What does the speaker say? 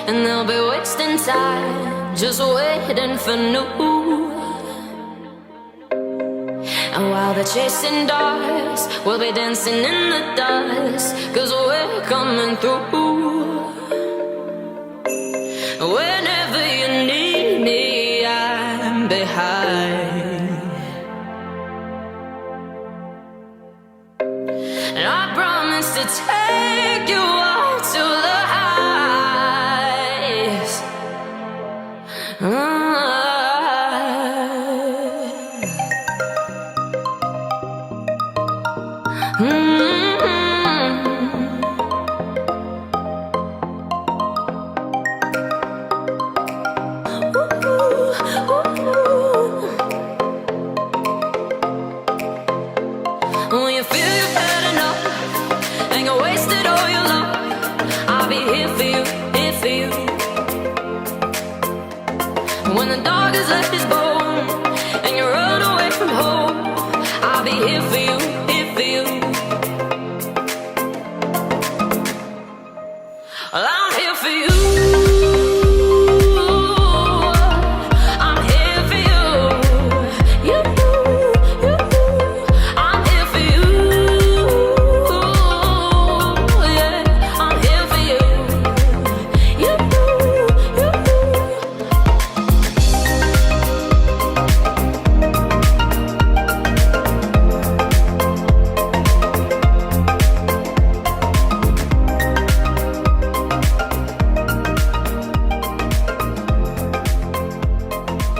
and they'll be wasting time just waiting for new. And while they're chasing dogs, we'll be dancing in the dust, 'cause we're coming through. Whenever you need me, I'm behind. And I promise to take you all to the heights. When you feel you've had enough and you wasted all your love, I'll be here for you, here for you. When the dog has left his bone